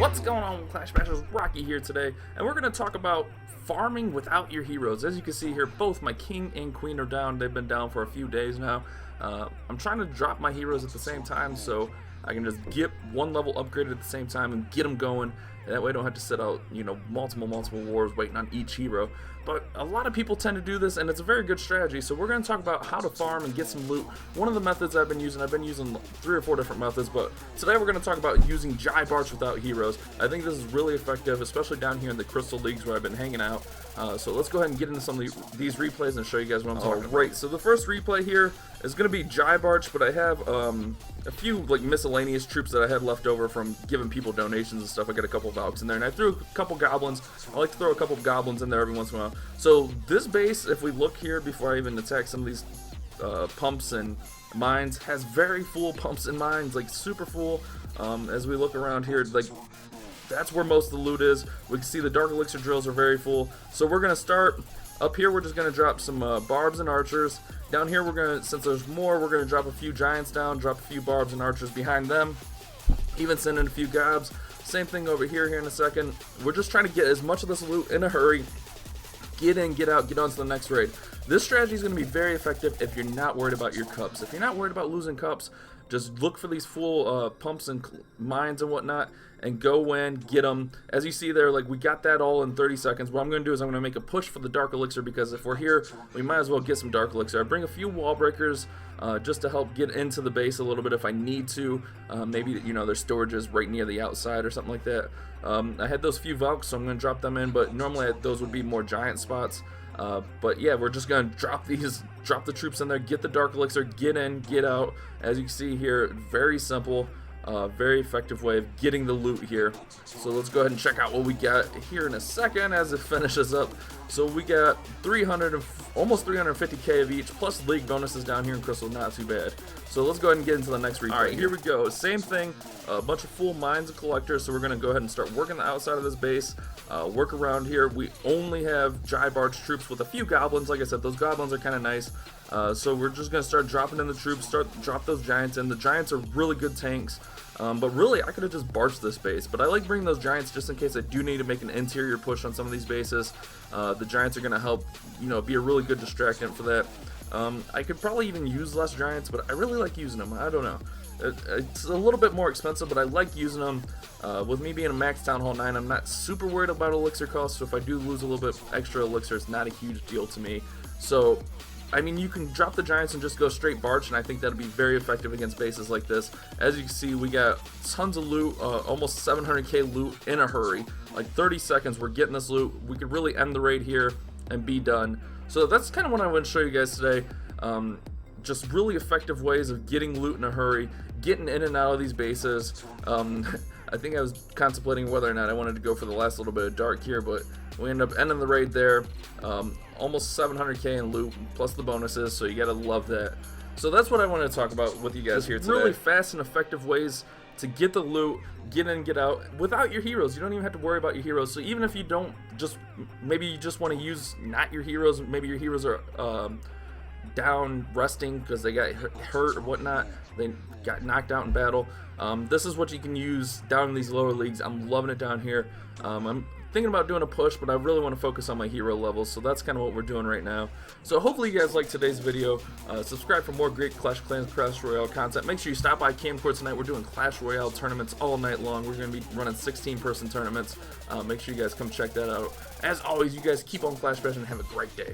What's going on, Clash Bashers? Rocky here today, and we're going to talk about farming without your heroes. As you can see here, both my king and queen are down. They've been down for a few days now. I'm trying to drop my heroes at the same time so I can just get one level upgraded at the same time and get them going. And that way I don't have to sit out, multiple wars waiting on each hero. But a lot of people tend to do this, and it's a very good strategy. So we're going to talk about how to farm and get some loot. One of the methods I've been using 3 or 4 different methods, but today we're going to talk about using GiBarch without heroes. I think this is really effective, especially down here in the Crystal Leagues where I've been hanging out. So let's go ahead and get into some of these replays and show you guys what I'm talking about. Right, so the first replay here is going to be GiBarch, but I have a few miscellaneous troops that I had left over from giving people donations and stuff. I got a couple of Valks in there, and I threw a couple goblins. I like to throw a couple of goblins in there every once in a while. So this base, if we look here before I even attack some of these pumps and mines, has very full pumps and mines, like super full. As we look around here, that's where most of the loot is. We can see the Dark Elixir drills are very full. So we're going to start up here. We're just going to drop some barbs and archers. Down here, we're going to, since there's more, we're going to drop a few giants down, drop a few barbs and archers behind them, even send in a few gobs. Same thing over here in a second. We're just trying to get as much of this loot in a hurry. Get in, get out, get on to the next raid. This strategy is going to be very effective if you're not worried about your cups. If you're not worried about losing cups, just look for these full pumps and mines and whatnot, and go in, get them. As you see there, we got that all in 30 seconds. What I'm going to do is I'm going to make a push for the Dark Elixir, because if we're here, we might as well get some Dark Elixir. I bring a few wall breakers just to help get into the base a little bit if I need to. Maybe, there's storages right near the outside or something like that. I had those few Valks, so I'm going to drop them in, but normally those would be more giant spots. But yeah, we're just going to drop the troops in there, get the Dark Elixir, get in, get out. As you can see here, very simple, very effective way of getting the loot here. So let's go ahead and check out what we got here in a second as it finishes up. So we got almost 350k of each, plus league bonuses down here in Crystal, not too bad. So let's go ahead and get into the next replay. Alright, here we go. Same thing, a bunch of full mines and collectors, so we're going to go ahead and start working the outside of this base, work around here. We only have GiBarch troops with a few goblins. Like I said, those goblins are kind of nice. So we're just going to start dropping in the troops, drop those giants in. The giants are really good tanks. But really, I could have just barched this base. But I like bringing those giants just in case I do need to make an interior push on some of these bases. The giants are going to help, be a really good distractant for that. I could probably even use less giants, but I really like using them. I don't know. It's a little bit more expensive, but I like using them. With me being a max Town Hall 9, I'm not super worried about elixir costs, so if I do lose a little bit extra elixir, it's not a huge deal to me. So, I mean, you can drop the giants and just go straight Barch, and I think that'll be very effective against bases like this. As you can see, we got tons of loot, almost 700k loot in a hurry. Like 30 seconds, we're getting this loot. We could really end the raid here and be done. So that's kind of what I want to show you guys today. Just really effective ways of getting loot in a hurry, getting in and out of these bases. I think I was contemplating whether or not I wanted to go for the last little bit of dark here, but we ended up ending the raid there. Almost 700k in loot, plus the bonuses, so you gotta love that. So that's what I want to talk about with you guys here today. Really fast and effective ways to get the loot, get in, get out, without your heroes. You don't even have to worry about your heroes. So even if you don't, maybe you just want to use not your heroes, maybe your heroes are down resting because they got hurt or whatnot, they got knocked out in battle. This is what you can use down in these lower leagues. I'm loving it down here. I'm thinking about doing a push, but I really want to focus on my hero levels, so that's kind of what we're doing right now. So hopefully you guys liked today's video. Subscribe for more great Clash of Clans Clash Royale content. Make sure you stop by Camcorp tonight. We're doing Clash Royale tournaments all night long. We're going to be running 16-person tournaments. Make sure you guys come check that out. As always, you guys keep on Clash Bashing and have a great day.